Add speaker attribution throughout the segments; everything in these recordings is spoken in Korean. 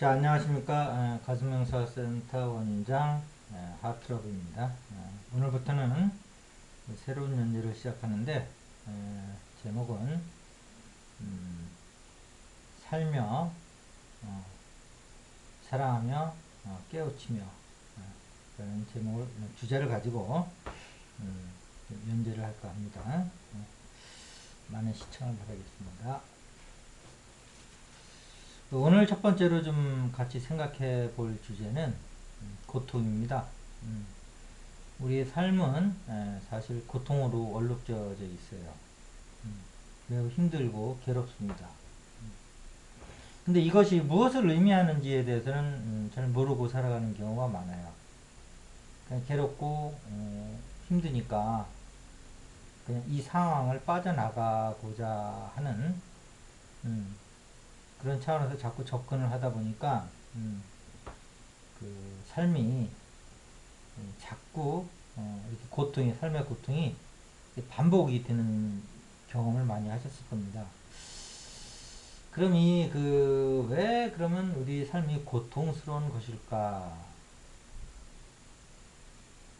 Speaker 1: 자, 안녕하십니까. 가슴명사센터 원장 하트러브입니다. 오늘부터는 새로운 연주를 시작하는데 제목은 음, 살며 사랑하며 깨우치며 라는 제목을 주제를 가지고 음, 연주를 할까 합니다. 많은 시청을 바라겠습니다. 오늘 첫 번째로 좀 같이 생각해 볼 주제는 고통입니다. 우리의 삶은 사실 고통으로 얼룩져져 있어요. 매우 힘들고 괴롭습니다. 근데 이것이 무엇을 의미하는지에 대해서는 잘 모르고 살아가는 경우가 많아요. 그냥 괴롭고 힘드니까 그냥 이 상황을 빠져나가고자 하는 그런 차원에서 자꾸 접근을 하다 보니까 그 삶이 자꾸 이렇게 고통이 삶의 고통이 반복이 되는 경험을 많이 하셨을 겁니다. 그럼 왜 그러면 우리 삶이 고통스러운 것일까?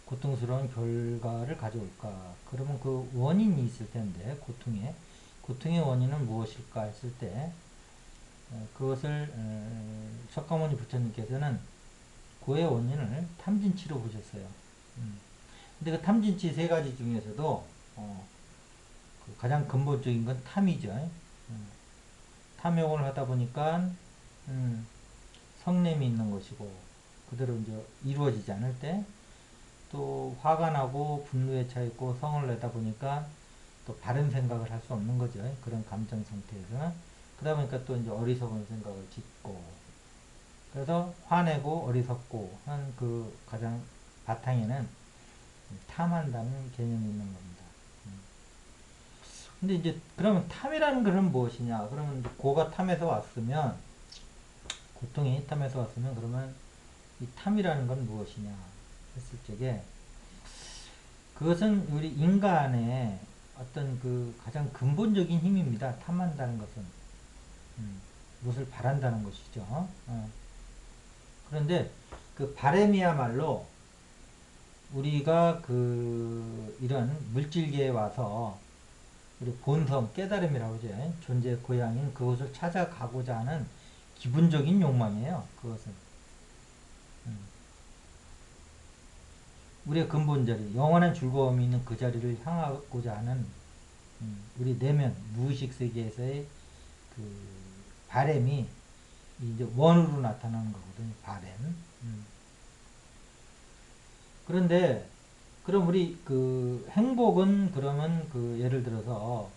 Speaker 1: 고통스러운 결과를 가져올까? 그러면 그 원인이 있을 텐데, 고통의 원인은 무엇일까 했을 때, 그것을, 석가모니 부처님께서는 고의 원인을 탐진치로 보셨어요. 근데 그 탐진치 세 가지 중에서도, 그 가장 근본적인 건 탐이죠. 탐욕을 하다 보니까 성냄이 있는 것이고 그대로 이제 이루어지지 않을 때 또 화가 나고 분노에 차 있고 성을 내다 보니까 또 바른 생각을 할 수 없는 거죠. 그런 감정 상태에서 그러다 보니까 또 이제 어리석은 생각을 짓고 그래서 화내고 어리석고 한 그 가장 바탕에는 탐한다는 개념이 있는 겁니다. 근데 이제 그러면 탐이라는 것은 무엇이냐? 그러면 고가 탐에서 왔으면 고통이 탐에서 왔으면 그러면 이 탐이라는 건 무엇이냐 했을 적에 그것은 우리 인간의 어떤 그 가장 근본적인 힘입니다. 탐한다는 것은 무엇을 바란다는 것이죠. 그런데 그 바램이야말로 우리가 그 이런 물질계에 와서 우리 본성 깨달음이라고 하죠. 존재의 고향인 그것을 찾아가고자 하는 기본적인 욕망이에요. 그것은 우리의 근본 자리, 영원한 즐거움이 있는 그 자리를 향하고자 하는 우리 내면 무의식 세계에서의 그 바램이 이제 원으로 나타나는 거거든요. 바램. 그런데 그럼 우리 그 행복은 그러면 그 예를 들어서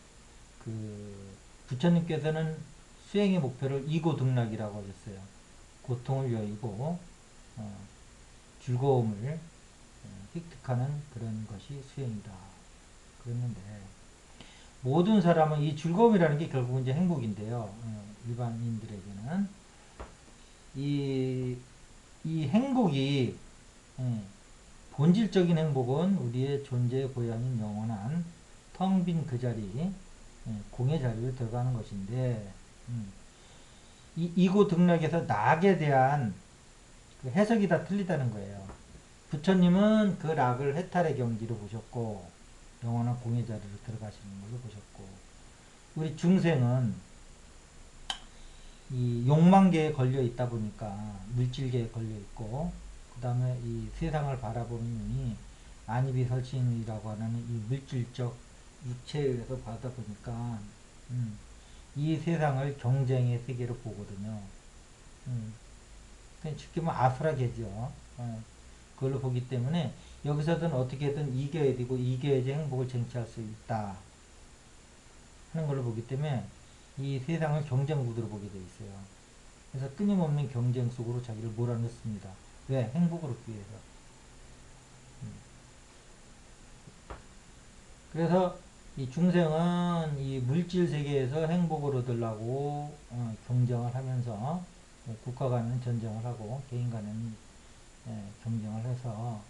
Speaker 1: 그 부처님께서는 수행의 목표를 이고등락이라고 하셨어요. 고통을 여의고 즐거움을 획득하는 그런 것이 수행이다. 그랬는데 모든 사람은 이 즐거움이라는 게 결국 이제 행복인데요. 일반인들에게는 이, 이 행복이 본질적인 행복은 우리의 존재의 고향인 영원한 텅 빈 그 자리, 공의 자리를 들어가는 것인데 이고 등락에서 낙에 대한 그 해석이 다 틀리다는 거예요. 부처님은 그 낙을 해탈의 경지로 보셨고 영원한 공의 자리로 들어가시는 걸로 보셨고 우리 중생은 이 욕망계에 걸려 있다 보니까 물질계에 걸려 있고 그 다음에 이 세상을 바라보는 눈이 안이비설신이라고 하는 이 물질적 육체에 의해서 받다 보니까 이 세상을 경쟁의 세계로 보거든요. 쉽게 말하면 아수라계죠. 그걸로 보기 때문에 여기서든 어떻게든 이겨야 되고 이겨야지 행복을 쟁취할 수 있다 하는 걸로 보기 때문에 이 세상을 경쟁 구도로 보게 돼 있어요. 그래서 끊임없는 경쟁 속으로 자기를 몰아넣습니다. 왜? 행복을 얻기 위해서. 그래서 이 중생은 이 물질 세계에서 행복을 얻으려고 경쟁을 하면서 국가 간에는 전쟁을 하고 개인 간에는 경쟁을 해서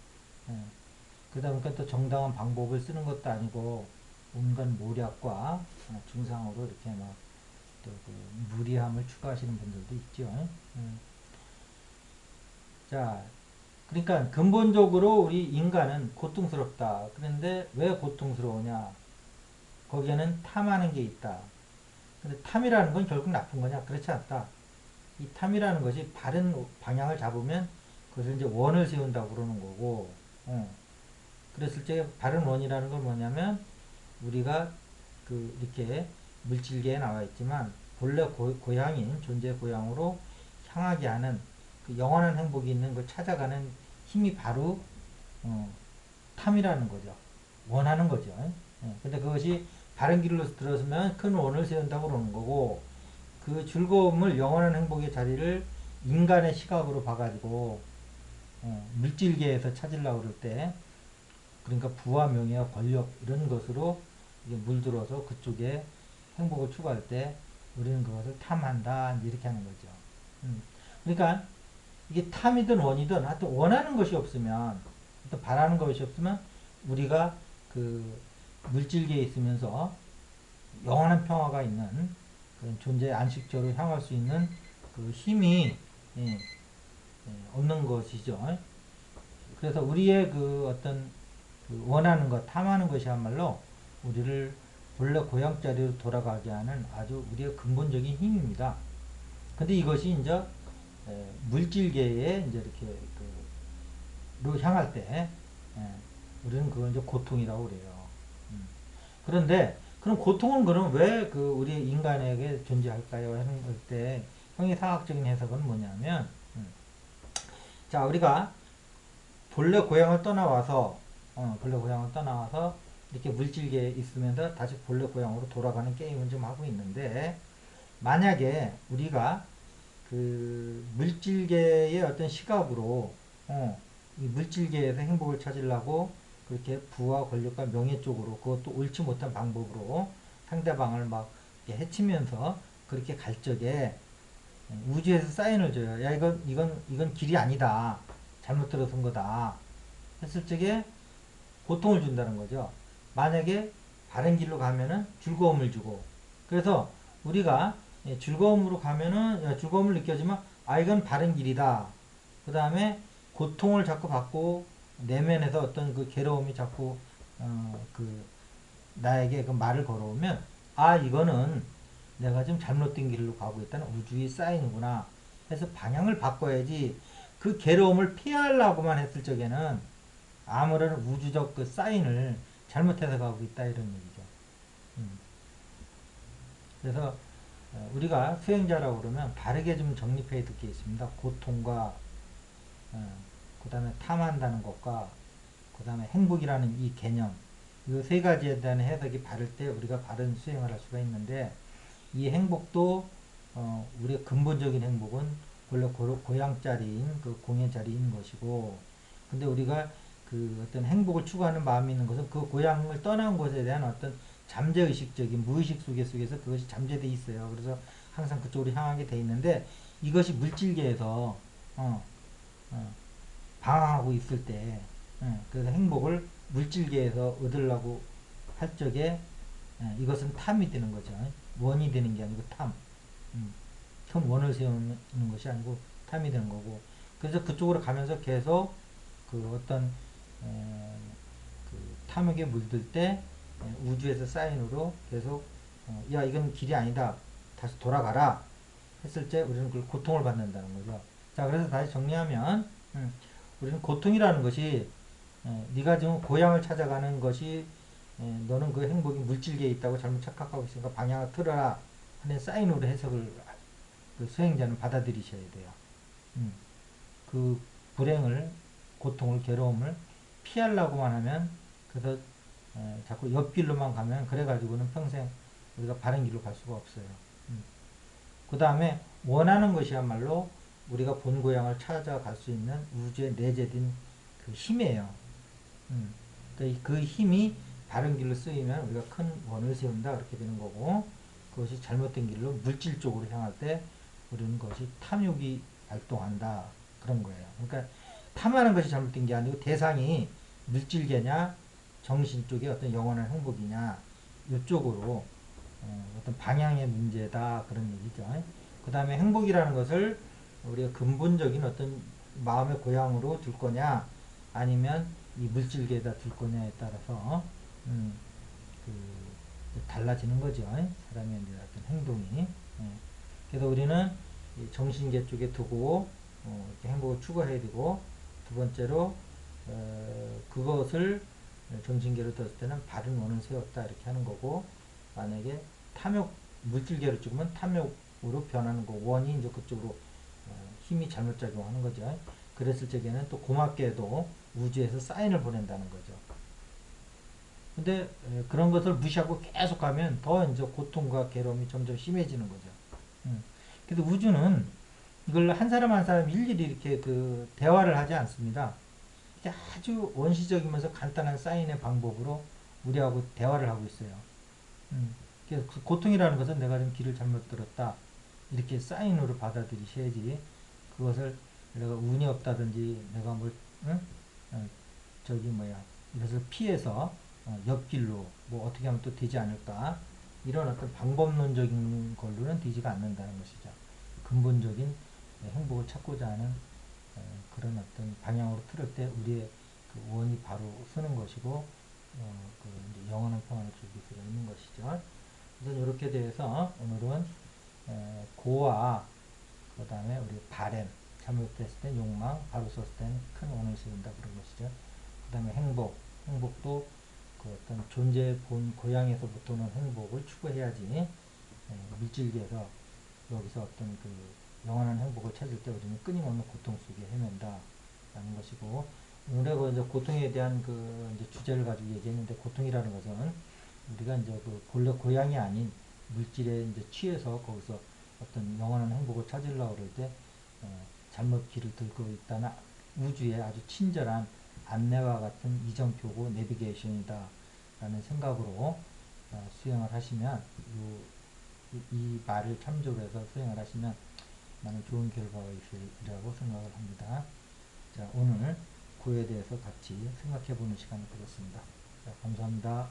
Speaker 1: 그러다 보니까 또 정당한 방법을 쓰는 것도 아니고 온갖 모략과 중상으로 이렇게 막 또 그 무리함을 추구하시는 분들도 있죠. 자, 그러니까 근본적으로 우리 인간은 고통스럽다. 그런데 왜 고통스러우냐? 거기에는 탐하는 게 있다. 근데 탐이라는 건 결국 나쁜 거냐? 그렇지 않다. 이 탐이라는 것이 바른 방향을 잡으면 그것을 이제 원을 세운다고 그러는 거고, 그랬을 때 바른 원이라는 건 뭐냐면 우리가 그 이렇게 물질계에 나와 있지만 본래 고향인 존재의 고향으로 향하게 하는 그 영원한 행복이 있는 걸 찾아가는 힘이 바로 탐이라는 거죠. 원하는 거죠. 근데 그것이 바른 길로 들어서면 큰 원을 세운다고 그러는 거고 그 즐거움을 영원한 행복의 자리를 인간의 시각으로 봐가지고 물질계에서 찾으려고 그럴 때 그러니까 부와 명예와 권력 이런 것으로 이게 물들어서 그쪽에 행복을 추구할 때 우리는 그것을 탐한다 이렇게 하는 거죠. 그러니까 이게 탐이든 원이든 하여튼 원하는 것이 없으면 또 바라는 것이 없으면 우리가 그 물질계에 있으면서 영원한 평화가 있는 그런 존재의 안식처로 향할 수 있는 그 힘이 없는 것이죠. 그래서 우리의 그 어떤 그 원하는 것, 탐하는 것이야말로 우리를 본래 고향자리로 돌아가게 하는 아주 우리의 근본적인 힘입니다. 근데 이것이 이제 물질계에 이제 이렇게 로 향할 때 우리는 그걸 이제 고통이라고 그래요. 그런데 그럼 고통은 그럼 왜 그 우리 인간에게 존재할까요? 하는 때 형이상학적인 해석은 뭐냐면 자 우리가 본래 고향을 떠나와서 본래 고향을 떠나와서 이렇게 물질계에 있으면서 다시 본래 고향으로 돌아가는 게임을 좀 하고 있는데 만약에 우리가 그 물질계의 어떤 시각으로 이 물질계에서 행복을 찾으려고 그렇게 부와 권력과 명예 쪽으로 그것도 옳지 못한 방법으로 상대방을 막 해치면서 그렇게 갈 적에 우주에서 사인을 줘요. 야 이건 길이 아니다. 잘못 들어선 거다. 했을 적에 고통을 준다는 거죠. 만약에 바른 길로 가면은 즐거움을 주고 그래서 우리가 즐거움으로 가면은 즐거움을 느껴지면 아 이건 바른 길이다. 그 다음에 고통을 자꾸 받고 내면에서 어떤 그 괴로움이 자꾸 그 나에게 그 말을 걸어오면 아 이거는 내가 지금 잘못된 길로 가고 있다는 우주의 사인이구나 해서 방향을 바꿔야지 그 괴로움을 피하려고만 했을 적에는 아무런 우주적 그 사인을 잘못해서 가고 있다 이런 얘기죠. 음. 그래서 우리가 수행자라고 그러면 바르게 좀 정립해야 될 게 있습니다. 고통과 그 다음에 탐한다는 것과 그 다음에 행복이라는 이 개념 이 세 가지에 대한 해석이 바를 때 우리가 바른 수행을 할 수가 있는데 이 행복도 우리의 근본적인 행복은 원래 고향 자리인 그 공예 자리인 것이고 근데 우리가 그 어떤 행복을 추구하는 마음이 있는 것은 그 고향을 떠난 것에 대한 어떤 잠재의식적인 무의식 속에서 그것이 잠재되어 있어요. 그래서 항상 그쪽으로 향하게 돼 있는데 이것이 물질계에서 어, 방황하고 있을 때 그래서 행복을 물질계에서 얻으려고 할 적에 이것은 탐이 되는 거죠. 원이 되는 게 아니고 탐. 큰 원을 세우는 것이 아니고 탐이 되는 거고 그래서 그쪽으로 가면서 계속 그 어떤 그 탐욕에 물들 때 우주에서 사인으로 계속 야 이건 길이 아니다 다시 돌아가라 했을 때 우리는 그 고통을 받는다는 거죠. 자 그래서 다시 정리하면 우리는 고통이라는 것이 네가 지금 고향을 찾아가는 것이 너는 그 행복이 물질계에 있다고 잘못 착각하고 있으니까 방향을 틀어라 하는 사인으로 해석을 그 수행자는 받아들이셔야 돼요. 그 불행을 고통을 괴로움을 피하려고만 하면 그래서 자꾸 옆길로만 가면 그래가지고는 평생 우리가 바른 길로 갈 수가 없어요. 그 다음에 원하는 것이야말로 우리가 본 고향을 찾아갈 수 있는 우주에 내재된 그 힘이에요. 그러니까 그 힘이 바른 길로 쓰이면 우리가 큰 원을 세운다 그렇게 되는 거고 그것이 잘못된 길로 물질 쪽으로 향할 때 우리는 그것이 탐욕이 발동한다 그런 거예요. 그러니까 탐하는 것이 잘못된 게 아니고 대상이 물질계냐 정신 쪽의 어떤 영원한 행복이냐 이쪽으로 어떤 방향의 문제다 그런 얘기죠. 그 다음에 행복이라는 것을 우리가 근본적인 어떤 마음의 고향으로 둘 거냐, 아니면 이 물질계에다 둘 거냐에 따라서, 그, 달라지는 거죠. 사람의 이제 어떤 행동이. 예. 그래서 우리는 이 정신계 쪽에 두고, 이렇게 행복을 추구해야 되고, 두 번째로, 그것을 정신계로 뒀을 때는 바른 원을 세웠다. 이렇게 하는 거고, 만약에 탐욕, 물질계로 찍으면 탐욕으로 변하는 거, 원이 이제 그쪽으로 힘이 잘못 작용하는 거죠. 그랬을 적에는 또 고맙게도 우주에서 사인을 보낸다는 거죠. 근데 그런 것을 무시하고 계속 가면 더 이제 고통과 괴로움이 점점 심해지는 거죠. 음. 그래서 우주는 이걸 한 사람 한 사람 일일이 이렇게 그 대화를 하지 않습니다. 아주 원시적이면서 간단한 사인의 방법으로 우리하고 대화를 하고 있어요. 그래서 그 고통이라는 것은 내가 좀 길을 잘못 들었다. 이렇게 사인으로 받아들이셔야지 그것을 내가 운이 없다든지 내가 뭘, 응? 저기 뭐야, 이것을 피해서 옆길로 뭐 어떻게 하면 또 되지 않을까, 이런 어떤 방법론적인 걸로는 되지가 않는다는 것이죠. 근본적인 행복을 찾고자 하는 그런 어떤 방향으로 틀을 때 우리의 그 원이 바로 서는 것이고, 그 이제 영원한 평안을 즐길 수가 있는 것이죠. 그래서 이렇게 대해서 오늘은 고와 그 다음에 우리 바램, 잘못됐을 땐 욕망, 바로 썼을 땐 큰 원을 세운다 그런 것이죠. 그 다음에 행복, 행복도 그 어떤 존재의 본 고향에서부터는 행복을 추구해야지, 물질계에서 여기서 어떤 그 영원한 행복을 찾을 때 우리는 끊임없는 고통 속에 헤맨다 라는 것이고, 오늘의 이제 고통에 대한 그 이제 주제를 가지고 얘기했는데, 고통이라는 것은 우리가 이제 그 본래 고향이 아닌 물질에 이제 취해서 거기서 어떤 영원한 행복을 찾으려고 그럴 때 잘못 길을 들고 있다는 우주의 아주 친절한 안내와 같은 이정표고 내비게이션이다 라는 생각으로 수행을 하시면, 이 말을 참조로 해서 수행을 하시면 많은 좋은 결과가 있으리라고 생각을 합니다. 자, 오늘 고에 대해서 같이 생각해 보는 시간을 가졌습니다. 자, 감사합니다.